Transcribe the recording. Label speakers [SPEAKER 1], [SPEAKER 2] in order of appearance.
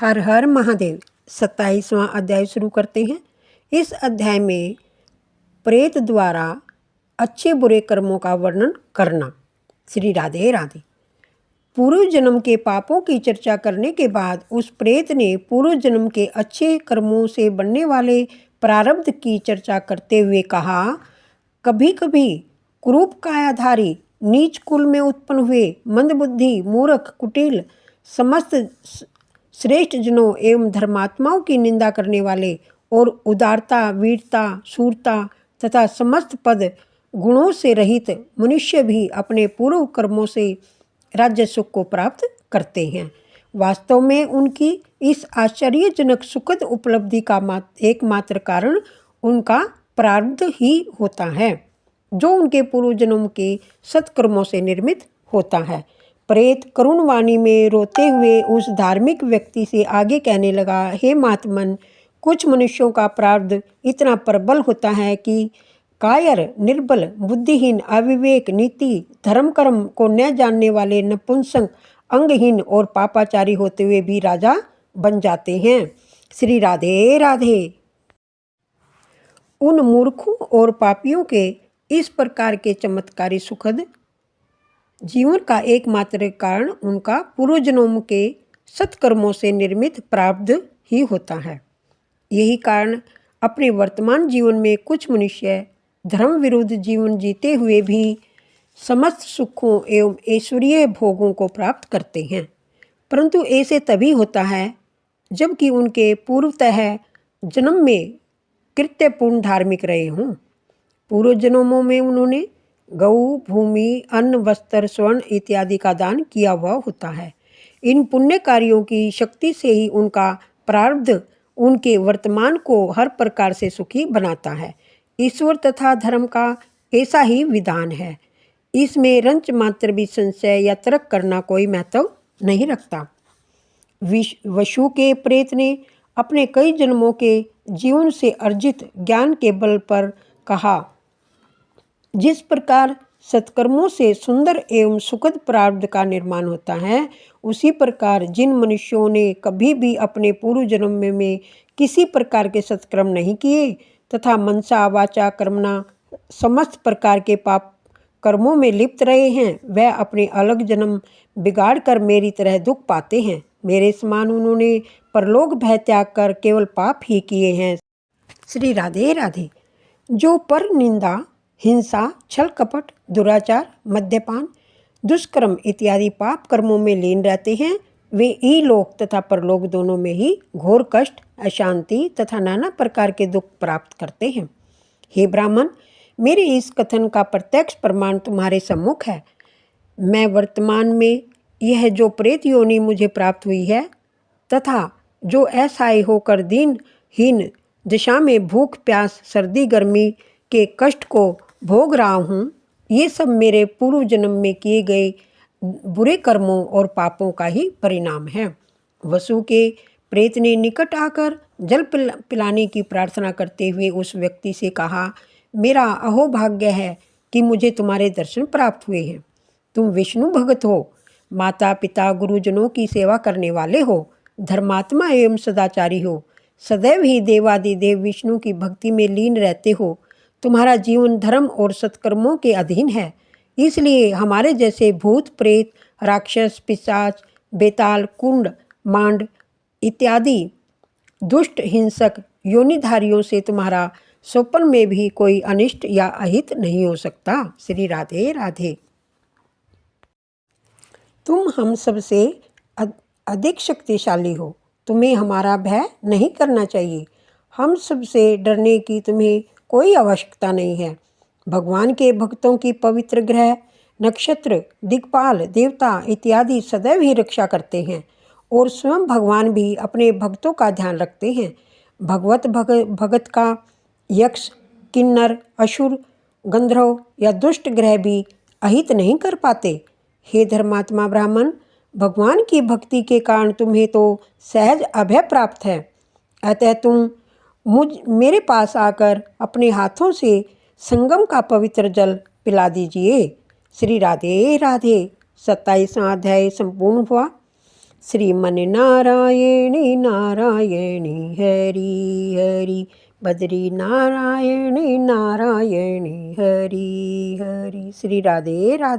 [SPEAKER 1] हर हर महादेव। 27वां अध्याय शुरू करते हैं। इस अध्याय में प्रेत द्वारा अच्छे बुरे कर्मों का वर्णन करना। श्री राधे राधे। पूर्व जन्म के पापों की चर्चा करने के बाद उस प्रेत ने पूर्व जन्म के अच्छे कर्मों से बनने वाले प्रारब्ध की चर्चा करते हुए कहा, कभी कभी कुरूप कायाधारी नीच कुल में उत्पन्न हुए मंदबुद्धि मूर्ख कुटिल समस्त श्रेष्ठ जनों एवं धर्मात्माओं की निंदा करने वाले और उदारता वीरता शूरता तथा समस्त पद गुणों से रहित मनुष्य भी अपने पूर्व कर्मों से राज्य सुख को प्राप्त करते हैं। वास्तव में उनकी इस आश्चर्यजनक सुखद उपलब्धि का एकमात्र कारण उनका प्रारब्ध ही होता है, जो उनके पूर्व जन्म के सत्कर्मों से निर्मित होता है। प्रेत करुण वाणी में रोते हुए उस धार्मिक व्यक्ति से आगे कहने लगा, हे महात्मन, कुछ मनुष्यों का प्रारब्ध इतना प्रबल होता है कि कायर निर्बल बुद्धिहीन अविवेक नीति धर्म कर्म को न जानने वाले नपुंसक अंगहीन और पापाचारी होते हुए भी राजा बन जाते हैं। श्री राधे राधे। उन मूर्खों और पापियों के इस प्रकार के चमत्कारी सुखद जीवन का एकमात्र कारण उनका पूर्वजन्म के सत्कर्मों से निर्मित प्रारब्ध ही होता है। यही कारण अपने वर्तमान जीवन में कुछ मनुष्य धर्म विरुद्ध जीवन जीते हुए भी समस्त सुखों एवं ऐश्वर्य भोगों को प्राप्त करते हैं, परंतु ऐसे तभी होता है जबकि उनके पूर्वतः जन्म में कृत्यपूर्ण धार्मिक रहे हों। पूर्व जन्मों में उन्होंने गौ भूमि अन्न वस्त्र स्वर्ण इत्यादि का दान किया हुआ होता है। इन पुण्य कार्यों की शक्ति से ही उनका प्रारब्ध उनके वर्तमान को हर प्रकार से सुखी बनाता है। ईश्वर तथा धर्म का ऐसा ही विधान है, इसमें रंच मात्र भी संशय या तर्क करना कोई महत्व नहीं रखता। वसु के प्रेत ने अपने कई जन्मों के जीवन से अर्जित ज्ञान के बल पर कहा, जिस प्रकार सत्कर्मों से सुंदर एवं सुखद प्रारब्ध का निर्माण होता है, उसी प्रकार जिन मनुष्यों ने कभी भी अपने पूर्व जन्म में किसी प्रकार के सत्कर्म नहीं किए तथा मनसा वाचा कर्मणा समस्त प्रकार के पाप कर्मों में लिप्त रहे हैं, वह अपने अलग जन्म बिगाड़ कर मेरी तरह दुख पाते हैं। मेरे समान उन्होंने परलोक भय त्याग कर केवल पाप ही किए हैं। श्री राधे राधे। जो पर निंदा हिंसा छल कपट दुराचार मद्यपान दुष्कर्म इत्यादि पाप कर्मों में लीन रहते हैं, वे इलोक तथा परलोक दोनों में ही घोर कष्ट अशांति तथा नाना प्रकार के दुख प्राप्त करते हैं। हे ब्राह्मण, मेरे इस कथन का प्रत्यक्ष प्रमाण तुम्हारे सम्मुख है। मैं वर्तमान में यह जो प्रेत योनि मुझे प्राप्त हुई है तथा जो असहाय होकर दीनहीन दशा में भूख प्यास सर्दी गर्मी के कष्ट को भोग रहा हूँ, ये सब मेरे पूर्व जन्म में किए गए बुरे कर्मों और पापों का ही परिणाम है। वसु के प्रेत ने निकट आकर जल पिलाने की प्रार्थना करते हुए उस व्यक्ति से कहा, मेरा अहोभाग्य है कि मुझे तुम्हारे दर्शन प्राप्त हुए हैं। तुम विष्णु भगत हो, माता पिता गुरुजनों की सेवा करने वाले हो, धर्मात्मा एवं सदाचारी हो, सदैव ही देवादिदेव विष्णु की भक्ति में लीन रहते हो। तुम्हारा जीवन धर्म और सत्कर्मों के अधीन है, इसलिए हमारे जैसे भूत प्रेत राक्षस पिशाच बेताल कुंड मांड इत्यादि दुष्ट हिंसक योनिधारियों से तुम्हारा स्वप्न में भी कोई अनिष्ट या अहित नहीं हो सकता। श्री राधे राधे। तुम हम सबसे अधिक शक्तिशाली हो, तुम्हें हमारा भय नहीं करना चाहिए। हम सबसे डरने की तुम्हें कोई आवश्यकता नहीं है। भगवान के भक्तों की पवित्र ग्रह नक्षत्र दिक्पाल देवता इत्यादि सदैव ही रक्षा करते हैं और स्वयं भगवान भी अपने भक्तों का ध्यान रखते हैं। भगत का यक्ष किन्नर असुर गंधर्व या दुष्ट ग्रह भी अहित नहीं कर पाते। हे धर्मात्मा ब्राह्मण, भगवान की भक्ति के कारण तुम्हें तो सहज अभय प्राप्त है, अतः तुम मेरे पास आकर अपने हाथों से संगम का पवित्र जल पिला दीजिए। श्री राधे राधे। 27वां अध्याय संपूर्ण हुआ। श्रीमन नारायणी नारायणी हरि हरि, बद्री नारायणी नारायणी हरि हरि। श्री राधे राधे।